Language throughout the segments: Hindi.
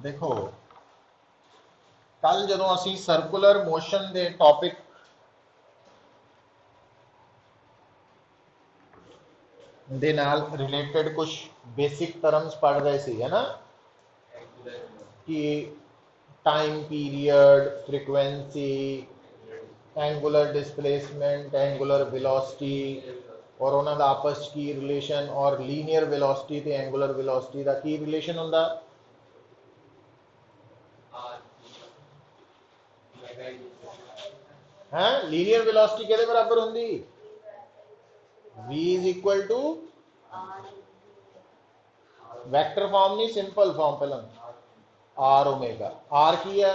देखो कल जो असी सर्कुलर मोशन के टॉपिक दे नाल रिलेटेड कुछ बेसिक टर्म्स पढ़ रहे थे, है ना, कि time period, frequency, angular displacement, angular velocity और उन्होंने आपस की रिलेशन और लीनियर वेलोसिटी ते एंगुलर वेलोसिटी का की रिलेशन होंदा है। लीनियर वेलोसिटी के बराबर होंगी v is equal to vector form नहीं, सिंपल फॉर्म पहला आर ओमेगा। आर की है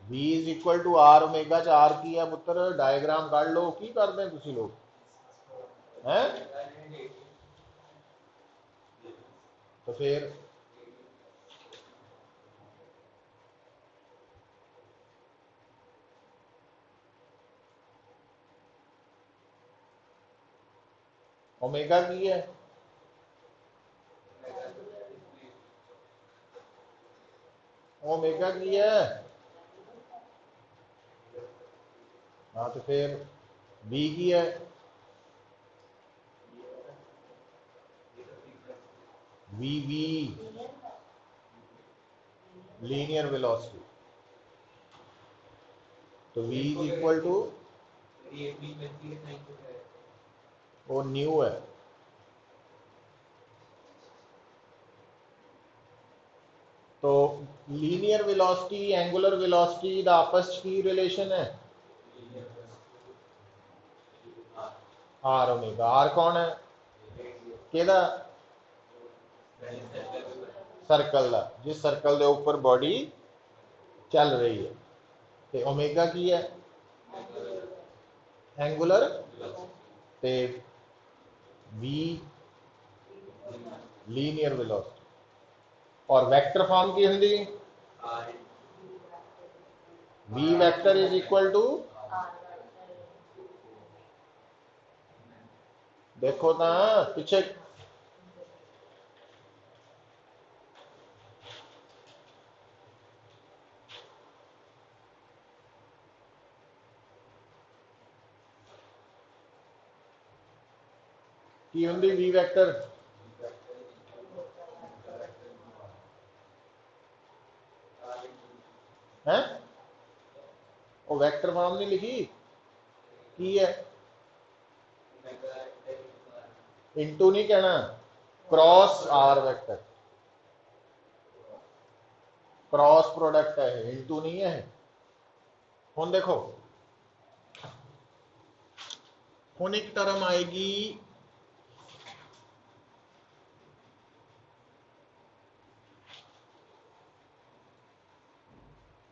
v is equal to r omega च आर की है पुत्र, डायग्राम काट लो की करते हैं तुम लोग हैं। तो फिर ओमेगा की है ओमेगा की है। हाँ तो फिर v की है v v लीनियर वेलोसिटी। तो v इज इक्वल टू वो न्यू है। तो लीनियर वेलोसिटी एंगुलर वेलोसिटी का आपस की रिलेशन है आर ओमेगा। आर कौन है केदा सर्कल का, जिस सर्कल के ऊपर बॉडी चल रही है। तो ओमेगा की है एंगुलर ते वी लीनियर वेलोसिटी। और वेक्टर फॉर्म की होंगी v vector is equal to, देखो तो पीछे की होंगी वी वेक्टर है। वो वेक्टर फॉर्म नहीं लिखी की है, इंटू नहीं कहना, cross r vector, cross product है, इंटू नहीं है। हुन देखो हुन एक टर्म आएगी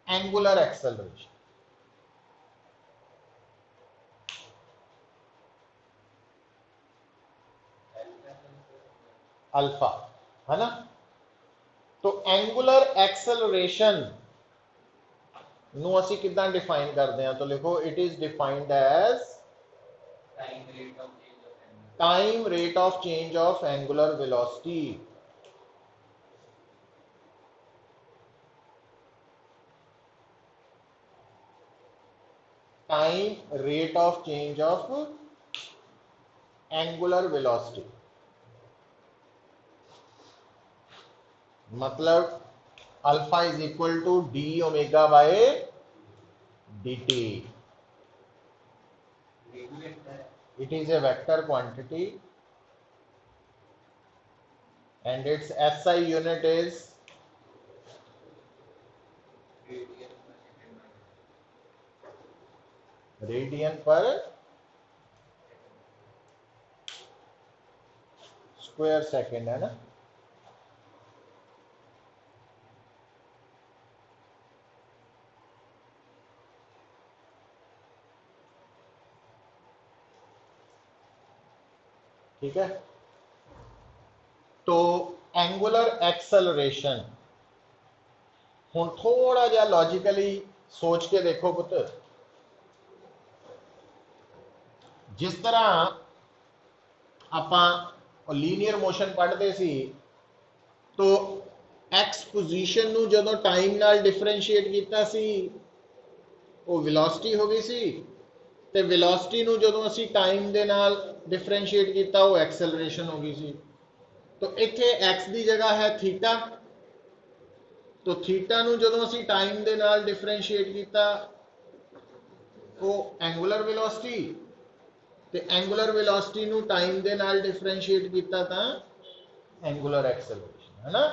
एंगुलर एक्सेलरेशन, अल्फा, है ना। तो एंगुलर एक्सेलरेशन नु असी कितना डिफाइन करते हैं, तो लिखो it is defined as time rate of change of angular velocity. Time rate of change of angular velocity मतलब alpha is equal to d omega by d t. It is a vector quantity and its SI unit is radian पर स्क्वायर सेकेंड, है ना। ठीक है। तो एंगुलर एक्सेलरेशन, हुण थोड़ा जिहा लॉजिकली सोच के देखो पुत्र, जिस तरह आपां लीनियर मोशन पढ़ते सी तो एक्स पोजीशन नू जदों टाइम नाल डिफरेंशिएट कीता सी वो वेलोसिटी हो गई सी, ते वेलोसिटी नू जदों असी टाइम दे नाल डिफरेंशिएट कीता वो एक्सेलरेशन हो गई सी। तो इत्थे एक्स की जगह है थीटा, तो थीटा नू जदों असी टाइम दे नाल डिफरेंशिएट कीता वो एंगुलर वेलोसिटी, ते एंगुलर वेलोसिटी नू टाइम दे नाल डिफरेंशिएट कीता तां एंगुलर एक्सेलरेशन, है ना।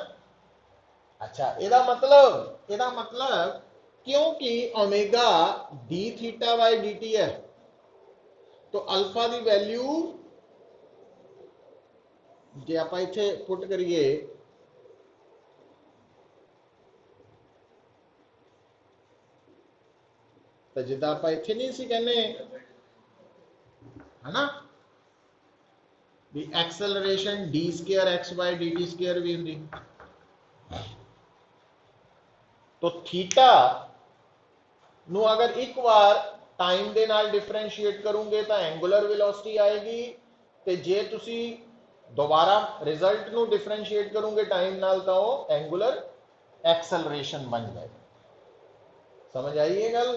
अच्छा, एदा मतलब क्योंकि omega D theta by D T है, तो अल्फा की वैल्यू जे आप इत्थे पुट करिए तो जिदा आप इत्थे नहीं सी कहने, है ना, भी acceleration D square x by D T square भी होंगी। तो थीटा नू अगर एक बार टाइम दे नाल डिफरेंशिएट करूंगे तो एंगुलर वेलोसिटी आएगी, ते जे तुसी दोबारा रिजल्ट नू डिफरेंशिएट करोगे टाइम नाल तो वो एंगुलर एक्सेलरेशन बन जाएगा। समझ आई ये गल?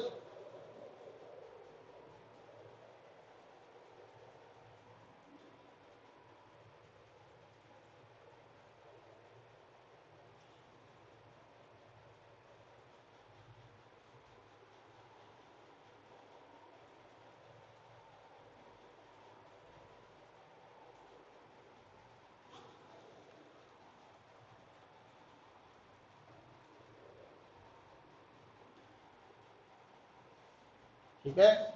ठीक है,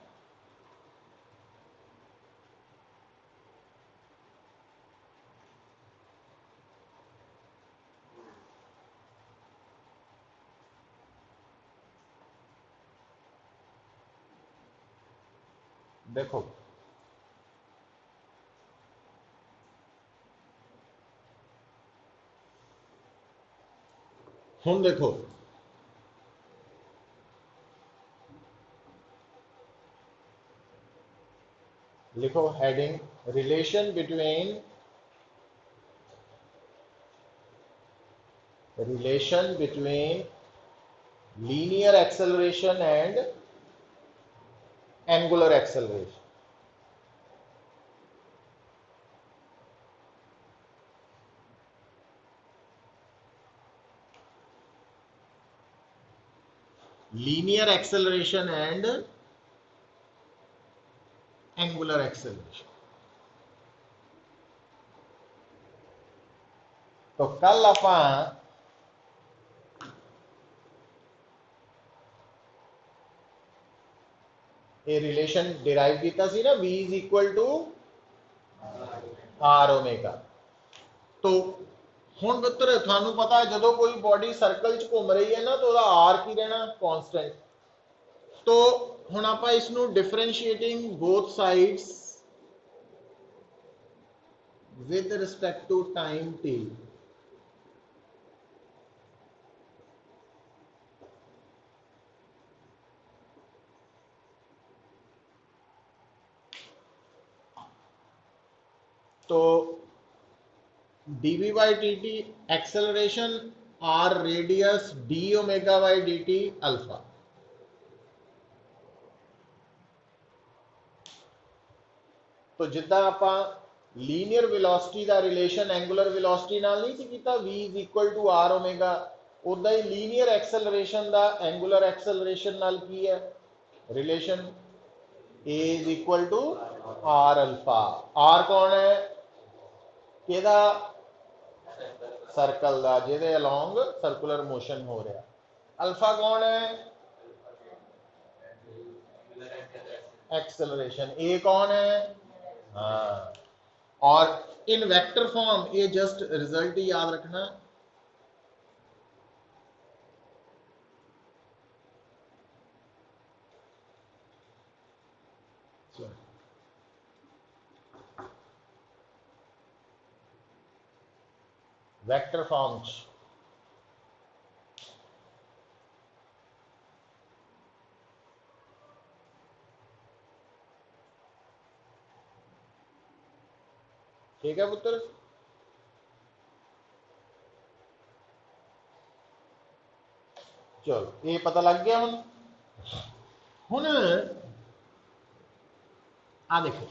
देखो हुण देखो, लिखो heading relation between linear acceleration and angular acceleration. Linear acceleration and angular acceleration. तो कल आपां ये रिलेशन डिराइव किया सी ना, v is equal to r omega. तो हुण मित्र थानू पता है जदों कोई बॉडी सर्कल च घूम रही है ना तो वह आर की रहना कांस्टेंट। तो हुण आपां इसनू differentiating both sides with respect to time t, तो dv by dt acceleration r radius d omega by dt alpha. तो जिदा आपां लीनियर वेलोसिटी का रिलेशन एंगुलर वेलोसिटी नाल नहीं सी कीता, v is equal to r omega, उदा ही लीनियर एक्सेलरेशन का एंगुलर एक्सेलरेशन नाल की है relation, a is equal to r alpha. r कौन है केदा? सर्कल का जिहदे अलोंग सर्कुलर मोशन हो रहा। अल्फा कौन है? एक्सेलरेशन। ए कौन है? हाँ, और इन वेक्टर फॉर्म ये जस्ट रिजल्ट ही याद रखना। वैक्टर फॉर्म च। ठीक है पुत्र, चलो ये पता लग गया। हुन आ देखो,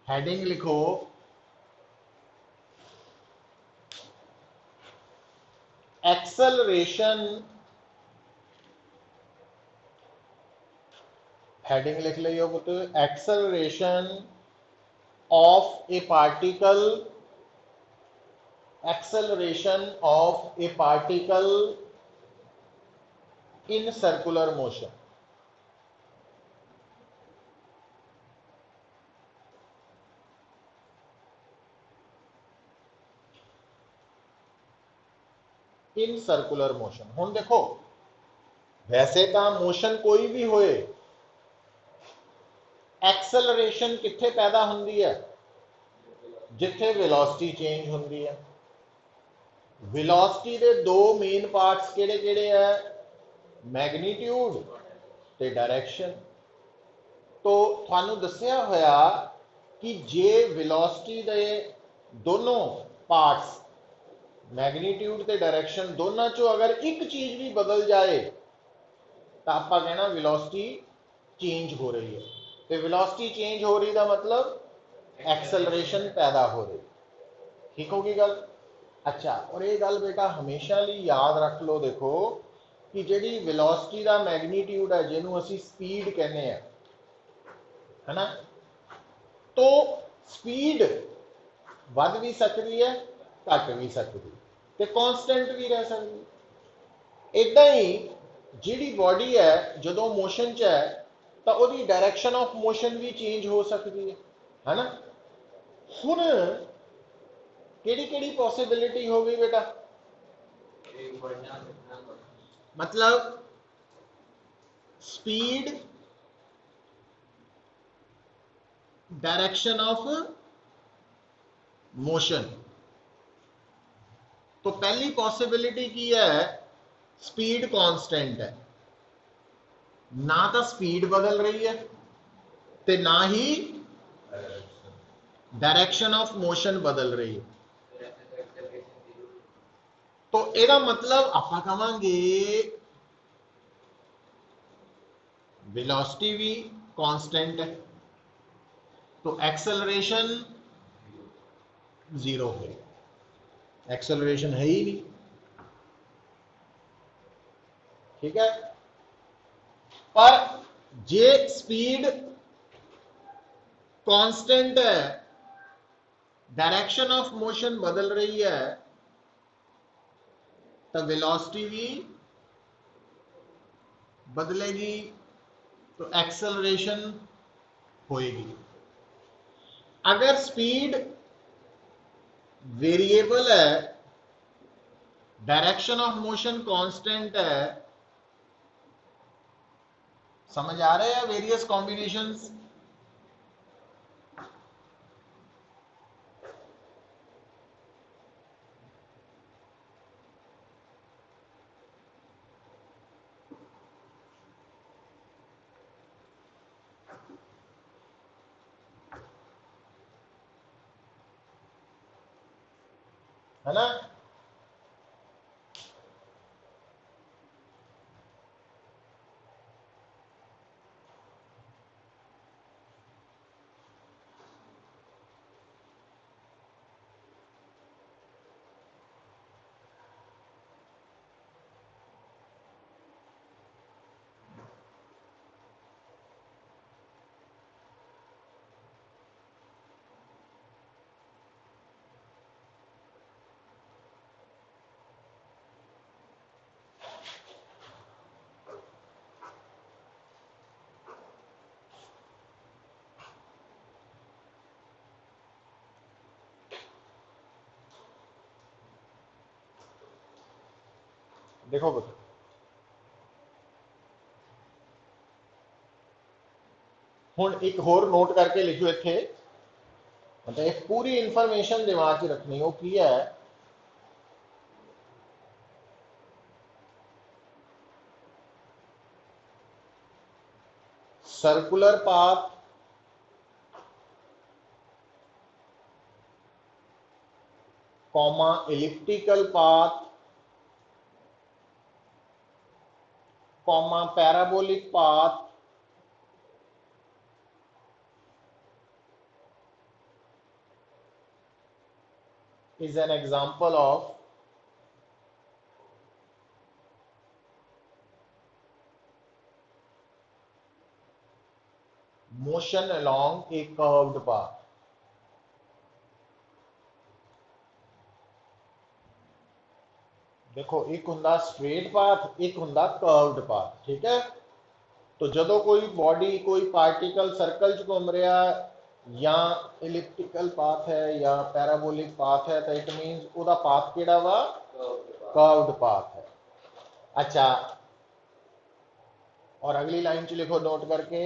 हेडिंग लिखो एक्सेलरेशन, हेडिंग लिख लियो पुत्र, acceleration of A particle, acceleration of A particle in circular motion. In circular motion. हुन देखो, वैसे तो मोशन कोई भी होए, एक्सेलरेशन कित्थे पैदा हुंदी है? जिथे वेलोसिटी चेंज हुंदी है। वेलोसिटी के दो मेन पार्ट्स केड़े केड़े है? मैग्नीट्यूड ते डायरेक्शन। तो थानू दस्या होया कि जे वेलोसिटी दे दोनों पार्ट्स, मैग्नीट्यूड ते डायरेक्शन, दोनों चो अगर एक चीज भी बदल जाए तो आप कहना वेलोसिटी चेंज हो रही है। तो वेलोसिटी चेंज हो रही का मतलब एक्सेलरेशन पैदा हो रही। ठीक होगी गल? अच्छा, और ये गल बेटा हमेशा लिए याद रख लो, देखो कि जी वेलोसिटी का मैग्नीट्यूड है, जिन्हों असी स्पीड कहने हैं, है ना, तो स्पीड वध भी सकती है, घट भी सकती, ते कांस्टेंट भी रह सकती। इदा ही जी बॉडी है जो मोशन च है, तो वही डायरेक्शन ऑफ मोशन भी चेंज हो सकती है ना। हुन केड़ी केड़ी पॉसिबिलिटी हो गई बेटा? मतलब स्पीड, डायरेक्शन ऑफ मोशन। तो पहली पॉसिबिलिटी की है, स्पीड कांस्टेंट है, ना तो स्पीड बदल रही है ते ना ही डायरेक्शन ऑफ मोशन बदल रही है। तो एदा मतलब आप कहांगे वेलोसिटी भी कांस्टेंट है, तो एक्सेलरेशन जीरो है, एक्सेलरेशन है ही नहीं। ठीक है, पर जे स्पीड कांस्टेंट है, डायरेक्शन ऑफ मोशन बदल रही है, तो वेलोसिटी भी बदलेगी, तो एक्सेलरेशन होएगी। अगर स्पीड वेरिएबल है, डायरेक्शन ऑफ मोशन कांस्टेंट है, समझ आ रहे हैं वेरियस कॉम्बिनेशंस? है ना। देखो पुत्र, हुण एक होर नोट करके लिखियो इत्थे, मतलब एक पूरी इंफॉर्मेशन दिमाग च रखनी हो की है circular path comma elliptical path comma parabolic path is an example of motion along a curved path। देखो एक हुंदा स्ट्रेट पाथ एक हुंदा कर्व्ड पाथ ठीक है। तो जदों कोई बॉडी कोई पार्टिकल सर्कल च घूम रहा या इलिप्टिकल पाथ है या पैराबोलिक पाथ है तो इट मीनस ਉਹਦਾ पाथ ਕਿਹੜਾ वा कर्व्ड पाथ है। अच्छा और अगली लाइन च लिखो नोट करके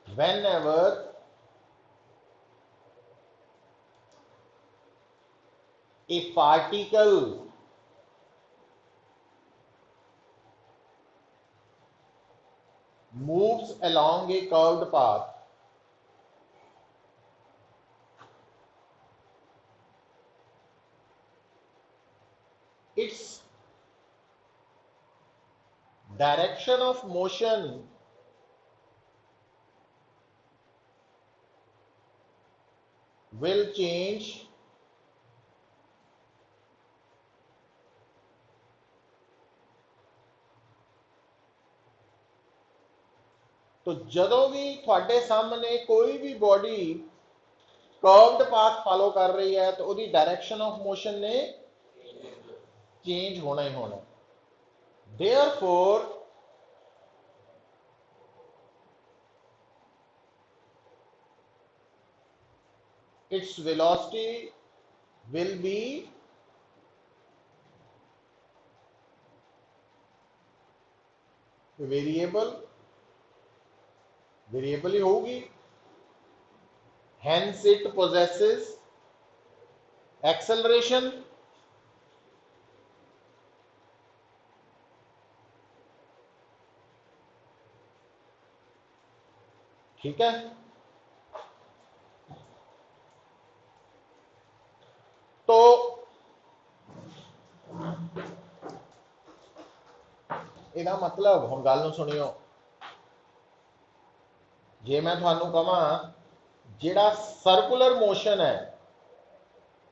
whenever a particle moves along a curved path its direction of motion will change तो जदों भी थोड़े सामने कोई भी बॉडी कर्व्ड पाथ फॉलो कर रही है तो उसकी डायरेक्शन ऑफ मोशन ने चेंज होना ही होना। Therefore its velocity will be variable ही होगी। hence it possesses acceleration ठीक है। तो ਇਹਦਾ मतलब ਹੁਣ ਗੱਲ ਨੂੰ ਸੁਣਿਓ जे मैं ਤੁਹਾਨੂੰ ਕਹਾਂ ਜਿਹੜਾ सर्कुलर मोशन है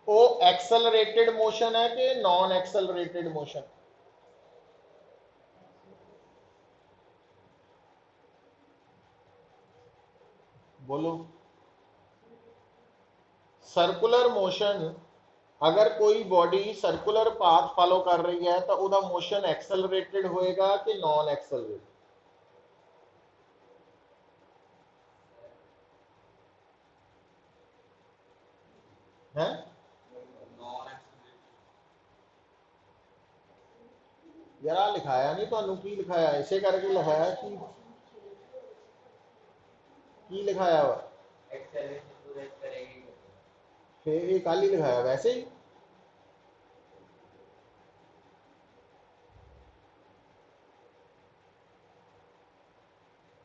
वो एक्सेलरेटेड मोशन है कि नॉन एक्सेलरेटेड मोशन बोलो। सर्कुलर मोशन अगर कोई बॉडी सर्कुलर पाथ फॉलो कर रही है तो उसका मोशन एक्सेलरेटेड होएगा कि नॉन एक्सेलरेटेड है। यार लिखाया नहीं तो की लिखाया इसे करके लिखाया की लिखाया वा फिर ये कल ही लिखाया वैसे ही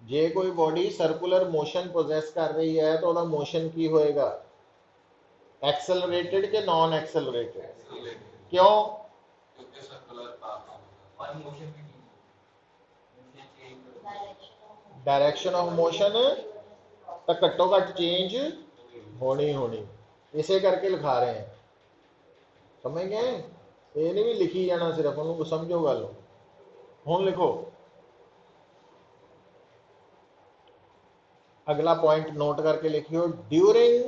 जे कोई बॉडी सर्कुलर मोशन पोजेस कर रही है तो उसका मोशन की होएगा एक्सेलरेटेड के नॉन एक्सेलरेटेड क्यों डायरेक्शन ऑफ मोशन तो घट्टो घट चेंज होनी होनी इसे करके लिखा रहे हैं समझ गए। ये नहीं भी लिखी जाना सिर्फ उन्होंने समझो गल हुण लिखो अगला पॉइंट नोट करके लिखियो during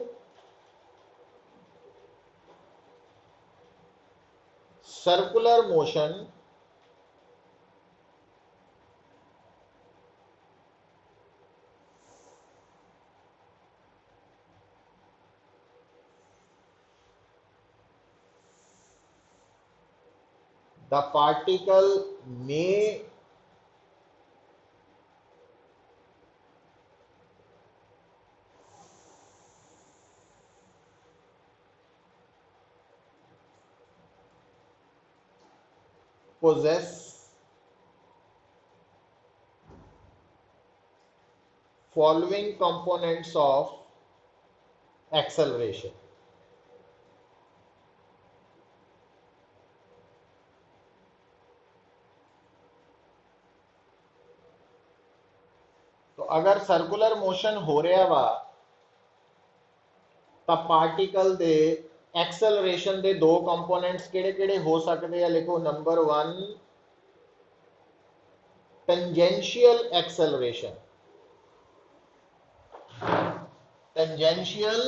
circular motion the particle may possess following components of acceleration. तो अगर सर्कुलर मोशन हो रहा वा तब पार्टिकल दे एक्सेलरेशन दे दो कंपोनेंट्स केड़े केड़े हो सकते हैं? लिखो, number 1 tangential acceleration, tangential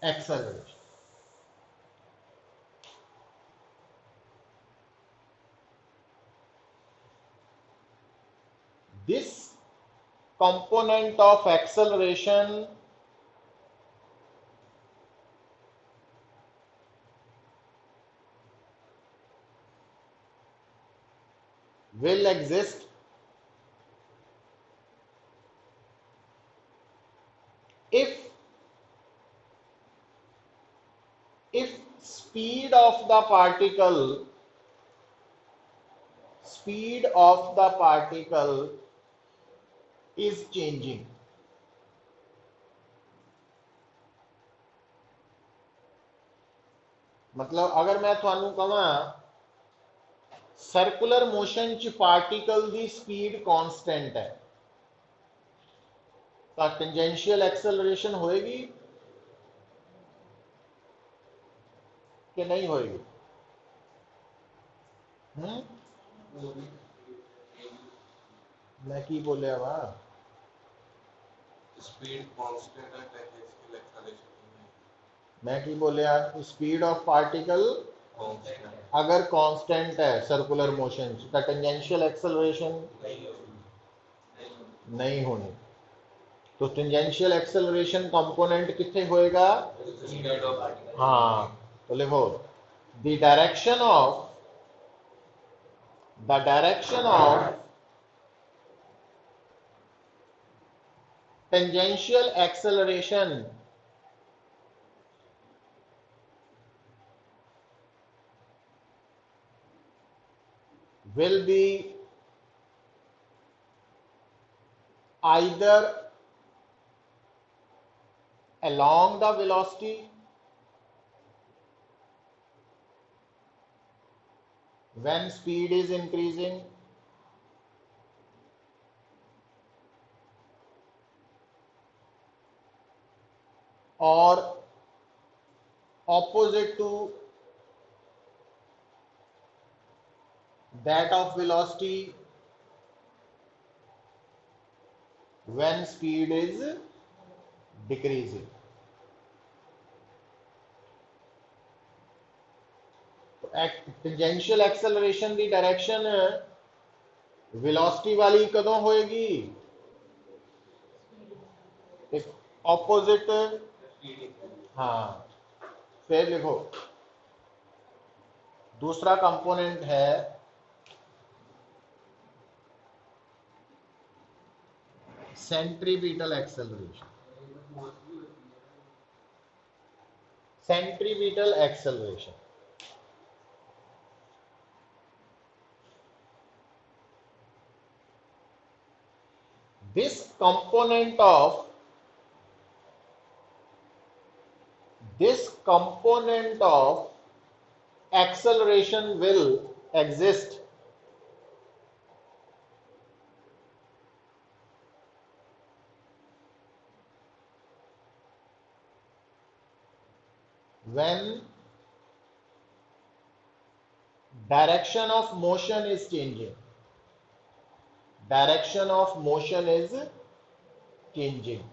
acceleration. This component of acceleration will exist if speed of the particle is changing. मतलब अगर मैं थानू कहां सर्कुलर मोशन च पार्टिकल दी स्पीड कांस्टेंट है तो टेंजेंशियल एक्सेलरेशन होएगी कि नहीं होएगी? मैं की बोलिया वा? स्पीड कांस्टेंट है, टेंजेंशियल एक्सेलरेशन मैं की बोलिया? स्पीड ऑफ पार्टिकल अगर कांस्टेंट है सर्कुलर मोशन तो टेंजेंशियल एक्सेलरेशन नहीं होनी। तो टेंजेंशियल एक्सेलरेशन कंपोनेंट कितने होएगा? हाँ, तो लिखो the direction of tangential acceleration will be either along the velocity when speed is increasing or opposite to that of velocity when speed is decreasing. Tangential acceleration की डायरेक्शन वेलोसिटी वाली कदों होएगी? ऑपोजिट। हाँ, फिर लिखो दूसरा कंपोनेंट है centripetal acceleration. Centripetal acceleration this component of acceleration will exist when direction of motion is changing. Direction of motion is changing.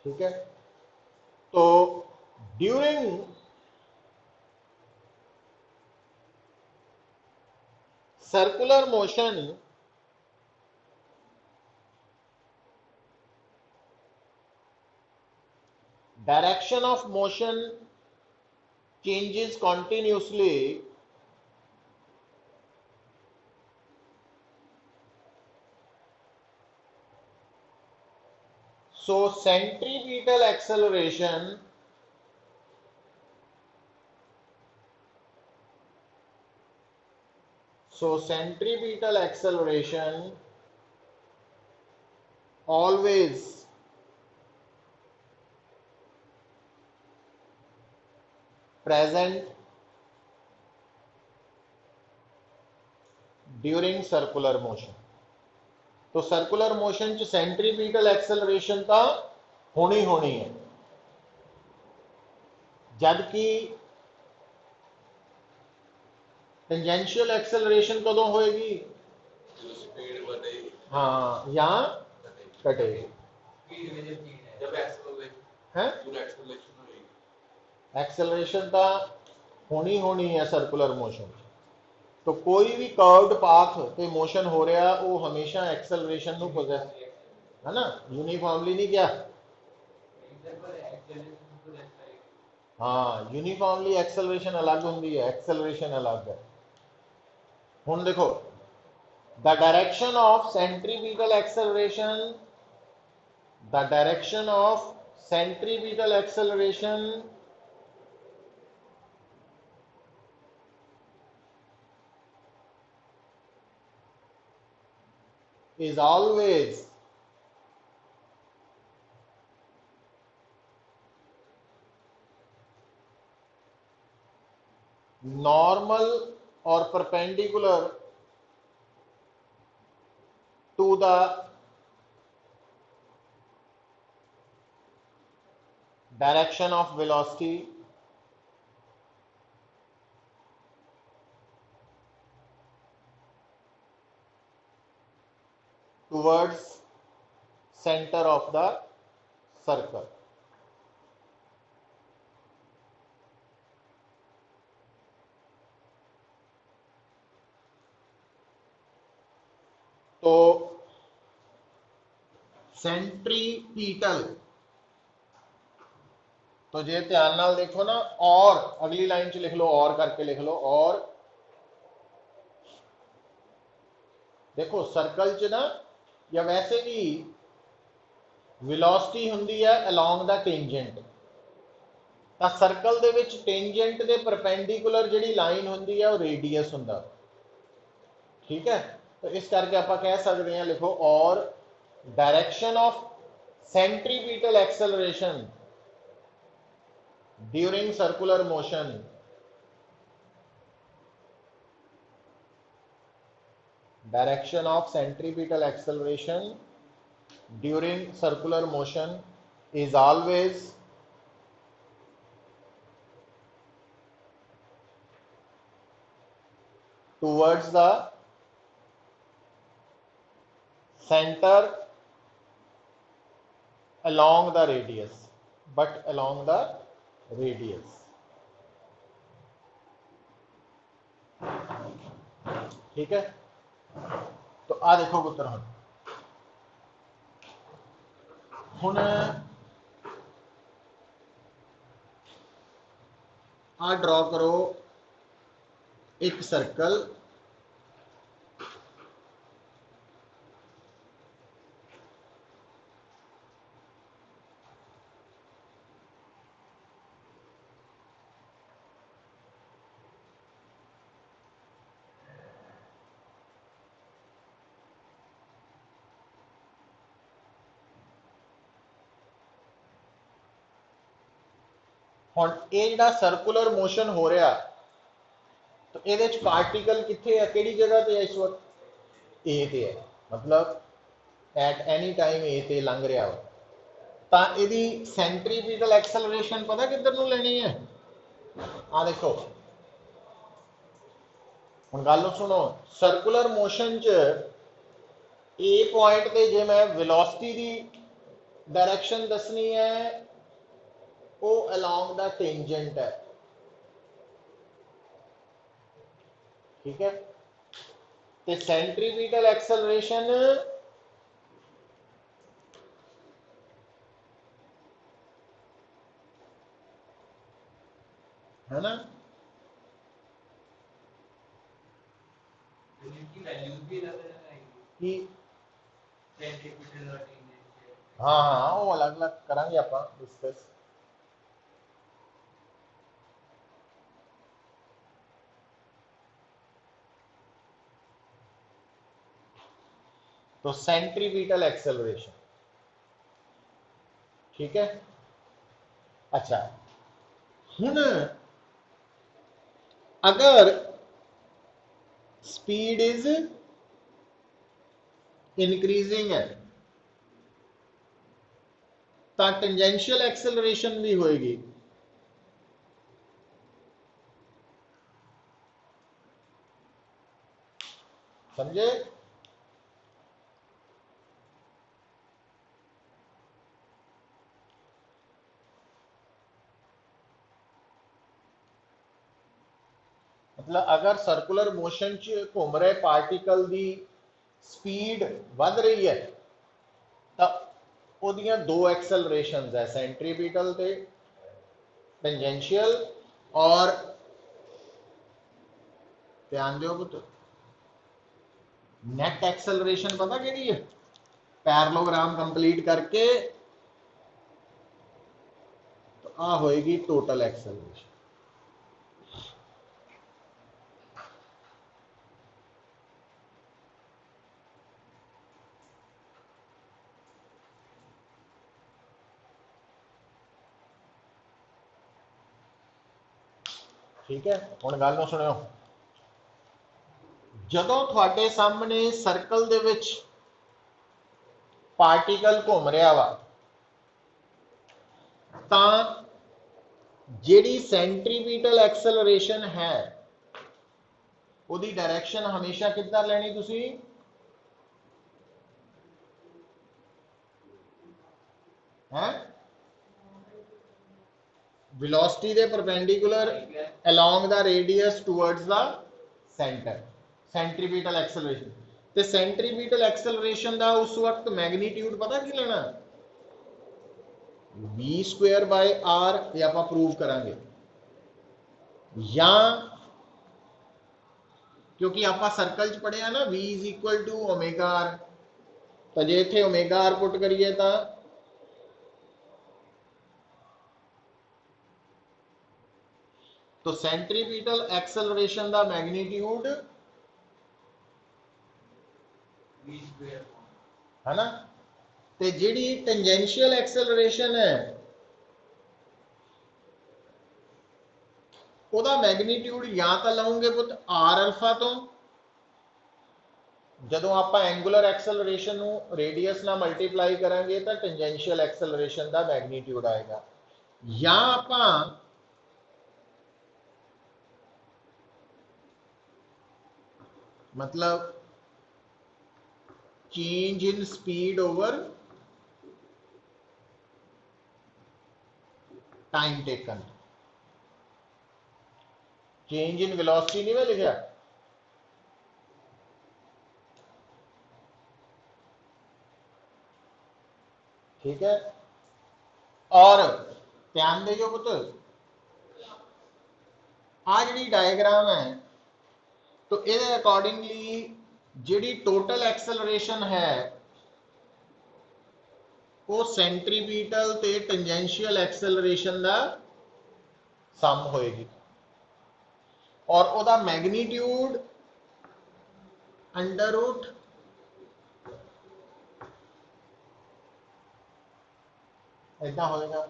ठीक है? तो during circular motion direction of motion changes continuously So centripetal acceleration always present during circular motion। तो सर्कुलर मोशन च सेंट्रीपीटल एक्सेलरेशन तो होनी है, जबकि टेंजेंशियल एक्सेलरेशन कदों होएगी? जो स्पीड बढ़ेगी, हाँ, या घटेगी। जब एक्सेलरेशन होगी, एक्सेलरेशन तो होनी है सर्कुलर मोशन। तो कोई भी कर्व्ड पाथ ते मोशन हो रहा वो हमेशा एक्सेलरेशन नु पोजेस है ना, यूनिफॉर्मली नहीं क्या? हाँ, यूनिफॉर्मली एक्सेलरेशन अलग होंगी है, एक्सेलरेशन अलग है। हुण देखो, the direction of centripetal acceleration, the direction of centripetal acceleration is always normal or perpendicular to the direction of velocity towards center of the circle। तो सेंट्रीपिटल, तो जे ध्यान नाल देखो ना, और अगली लाइन च लिख लो, और करके लिख लो। और देखो सर्कल च ना, या वैसे भी वेलोसिटी हुंदी है अलोंग द टेंजेंट, तो सर्कल दे विच टेंजेंट दे परपेंडिकुलर जिहड़ी लाइन हुंदी है वो रेडियस हुंदा। ठीक है, तो इस करके आप कह सकते हैं, लिखो, और direction of centripetal acceleration during circular motion direction of centripetal acceleration during circular motion is always towards the center along the radius, but along the radius। ठीक है, तो आ देखो पुत्र, हुण आ ड्रॉ करो एक सर्कल, हुण ये जिहड़ा सर्कुलर मोशन हो रहा, तो ये पार्टिकल कितने है, किहड़ी जगह पे है इस वक्त? ए ते है, मतलब एट एनी टाइम ए ते लंघ रहा हो। तो यदि सेंट्रीपिटल एक्सेलरेशन पता किधर नूं लेनी है? आ देखो, हुण गल सुनो, सर्कुलर मोशन च ए पॉइंट ते जे मैं वेलोसिटी दी डायरेक्शन दसनी है, वो अलोंग द टेंजेंट है। ठीक है, तो सेंट्रीपिटल एक्सेलरेशन है ना, कि हाँ हाँ वो अलग अलग करांगे आप डिस्कस। तो सेंट्रीपिटल एक्सेलरेशन, ठीक है। अच्छा हुन अगर स्पीड इज इंक्रीजिंग है तो टेंजेंशियल एक्सेलरेशन भी होएगी। समझे? मतलब अगर सर्कुलर मोशन च घूम रहे पार्टिकल की स्पीड बढ़ रही है तो ਉਹਦੀਆਂ दो एक्सेलरेशंस है, सेंट्रीपिटल ते टेंजेंशियल। और ध्यान दो पुत्र, नेट एक्सेलरेशन पता कि है? पैरेललोग्राम कंप्लीट करके तो आ होएगी टोटल एक्सेलरेशन। ठीक है, हुण गल नूं सुनियो। जदों तुहाडे सामने सर्कल दे विच पार्टिकल घूम रहा वा तां जिहड़ी सेंट्रीपिटल एक्सेलरेशन है ਉਹਦੀ डायरेक्शन हमेशा किधर लेनी तुसी? हैं वेलोसिटी दे perpendicular along the radius towards the center, centripetal acceleration. ते सेंट्रीपिटल एक्सेलरेशन का उस वक्त मैग्नीट्यूड पता की लेना? v स्क्वायर बाय r, ये आप प्रूव करांगे। या क्योंकि आप सर्कल च पढ़िया ना v is equal to omega r, तो जे इत्थे ओमेगा r पुट करिए तो सेंट्रीपिटल एक्सेलरेशन का मैग्नीट्यूड है ना। ते जिहड़ी टेंजेंशियल एक्सेलरेशन है ਉਹਦਾ मैग्नीट्यूड या तो लाओगे पुत आर अल्फा तो, जदों आप एंगुलर एक्सेलरेशन रेडियस ना मल्टीप्लाई करांगे तो टेंजेंशियल एक्सेलरेशन का मैग्नीट्यूड आएगा। या आप मतलब change in speed over time taken, change in velocity नहीं मैं लिखा? ठीक है। और ध्यान दे पुत्र, आ जी डायग्राम है तो ये अकॉर्डिंगली जी टोटल एक्सेलरेशन है वो सेंट्रीपिटल ते टेंजेंशियल एक्सेलरेशन का सम होएगी और ओदा मैग्नीट्यूड अंडर रूट ऐसा होएगा।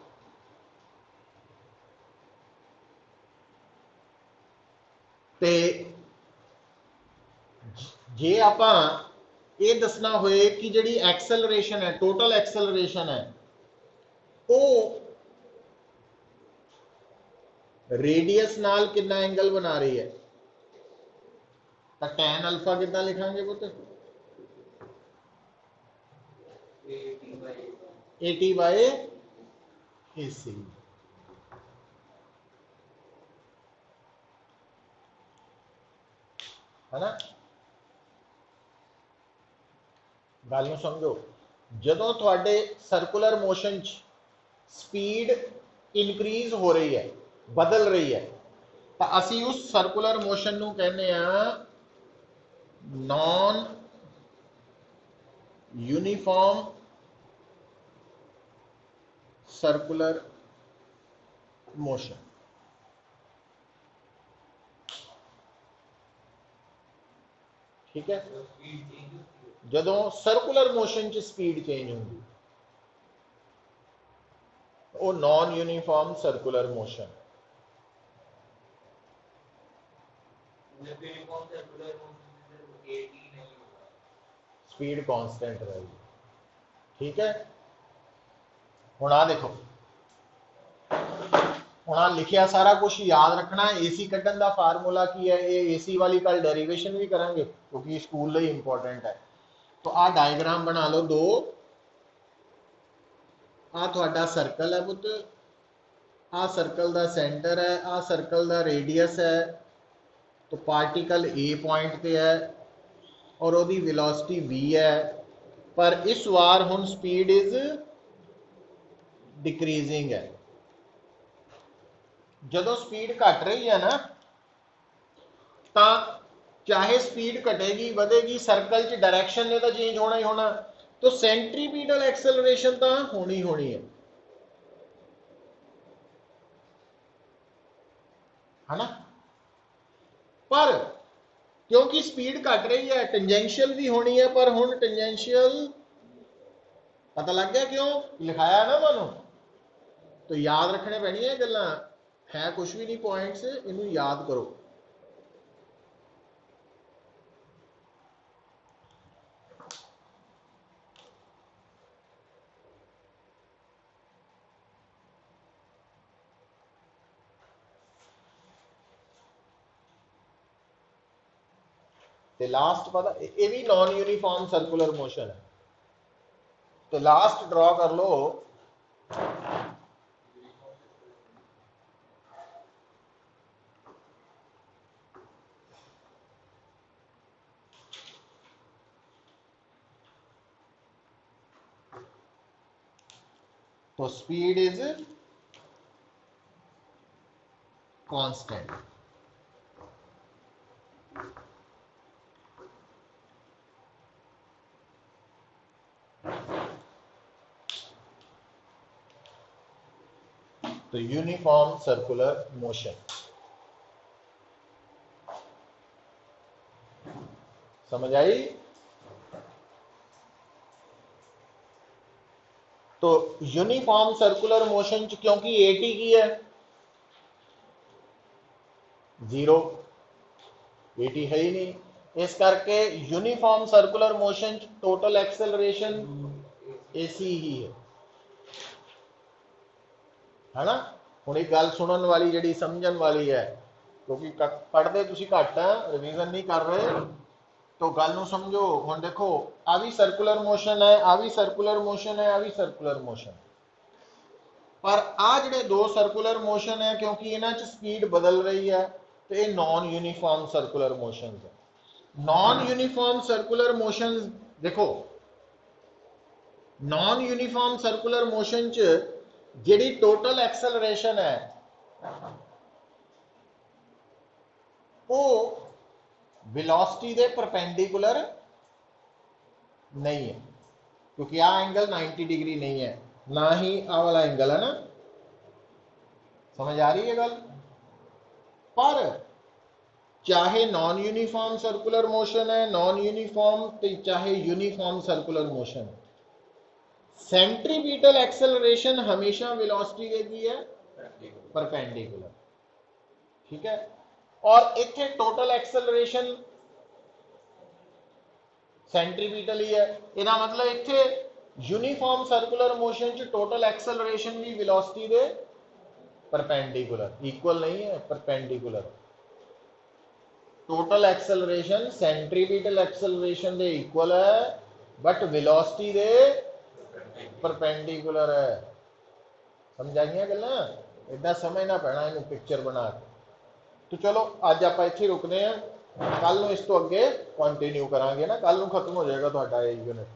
ते जे आप ये दसना होए कि जी एक्सेलरेशन है टोटल एक्सेलरेशन है वो रेडियस नाल कितना एंगल बना रही है तो टैन अल्फा कितना लिखांगे पुत्र? 80 बाय AC, है ना। गल नूं समझो, जदों तुहाडे सर्कुलर मोशन स्पीड इनक्रीज हो रही है बदल रही है तो असी उस सर्कुलर मोशन नूं कहने नॉन यूनिफॉर्म सर्कुलर मोशन। ठीक है, जदों सर्कुलर मोशन च स्पीड चेंज होंगी वो non uniform circular motion. Speed constant रहेगी। ठीक है, हुण आ देखो, हुण आ लिखिया सारा कुछ याद रखना है। एसी कड्ढन दा फार्मूला की है, ये एसी वाली कल डेरिवेशन भी करांगे क्योंकि स्कूल लिए इंपॉर्टेंट है। तो आ डायग्राम बना लो दो, आ तुहाडा सर्कल है पुत, आ सर्कल दा सेंटर है, आ सर्कल दा रेडियस है। तो पार्टिकल ए पॉइंट पे है और ओदी वेलोसिटी v है, पर इस वार हुण स्पीड इज डिक्रीजिंग है। जदों स्पीड घट रही है ना, तो चाहे स्पीड घटेगी बढ़ेगी, सर्कल च डायरेक्शन ने तो चेंज होना ही होना, तो सेंट्रीपीटल एक्सेलरेशन तो होनी होनी है ना। पर क्योंकि स्पीड घट रही है टेंजेंशियल भी होनी है, पर हुण टेंजेंशियल पता लग गया क्यों लिखाया ना मानो। तो याद रखने पैनी है गल्लां, है कुछ भी नहीं पॉइंट्स, इनू याद करो। लास्ट पता ये भी नॉन यूनिफॉर्म सर्कुलर मोशन है। तो लास्ट ड्रॉ कर लो, तो स्पीड इज कांस्टेंट। तो यूनिफॉर्म सर्कुलर मोशन समझ आई। तो यूनिफॉर्म सर्कुलर मोशन क्योंकि एटी की है, जीरो एटी है ही नहीं, इस करके uniform circular motion total acceleration a c ही है ना। हुण एक गल सुनने वाली जी समझन वाली है, क्योंकि पढ़ते तुम घट है, रिवीजन नहीं कर रहे, तो गल नूं समझो। हुण देखो आ भी सर्कुलर मोशन है, आ भी सर्कुलर मोशन है, आ भी सर्कुलर मोशन, पर आ जिहड़े दो सर्कुलर मोशन है क्योंकि इन्हां च स्पीड बदल रही है, तो ये नॉन यूनिफॉर्म सर्कुलर मोशन है। नॉन यूनिफॉर्म सर्कुलर मोशन देखो, नॉन यूनिफॉर्म सर्कुलर मोशन च जिहड़ी टोटल एक्सेलरेशन है वो वेलोसिटी दे परपेंडिकुलर नहीं है, क्योंकि आ एंगल 90 डिग्री नहीं है, ना ही आ वाला एंगल है ना। समझ आ रही है गल। पर चाहे नॉन यूनिफॉर्म सर्कुलर मोशन है, नॉन यूनिफॉर्म चाहे यूनिफॉर्म सर्कुलर मोशन है, सेंट्रीपिटल एक्सेलरेशन हमेशा वेलोसिटी की है परपेंडिकुलर। ठीक है, और इत्थे टोटल एक्सेलरेशन सेंट्रीपिटल ही है, इहदा मतलब इत्थे यूनिफॉर्म सर्कुलर मोशन च टोटल एक्सेलरेशन भी वेलोसिटी दे परपेंडिकुलर, इक्वल नहीं है, perpendicular. Total acceleration centripetal acceleration दे इक्वल है, बट वेलोसिटी दे परपेंडिकुलर है। समझाइए गल्लां, इदा समझना पैना इनू पिक्चर बना के। तो चलो अज आप इत्थे रुकने हैं, कल नूं इस तो अगे कंटिन्यू करांगे ना, कल नूं खत्म हो जाएगा तुहाडा ये यूनिट।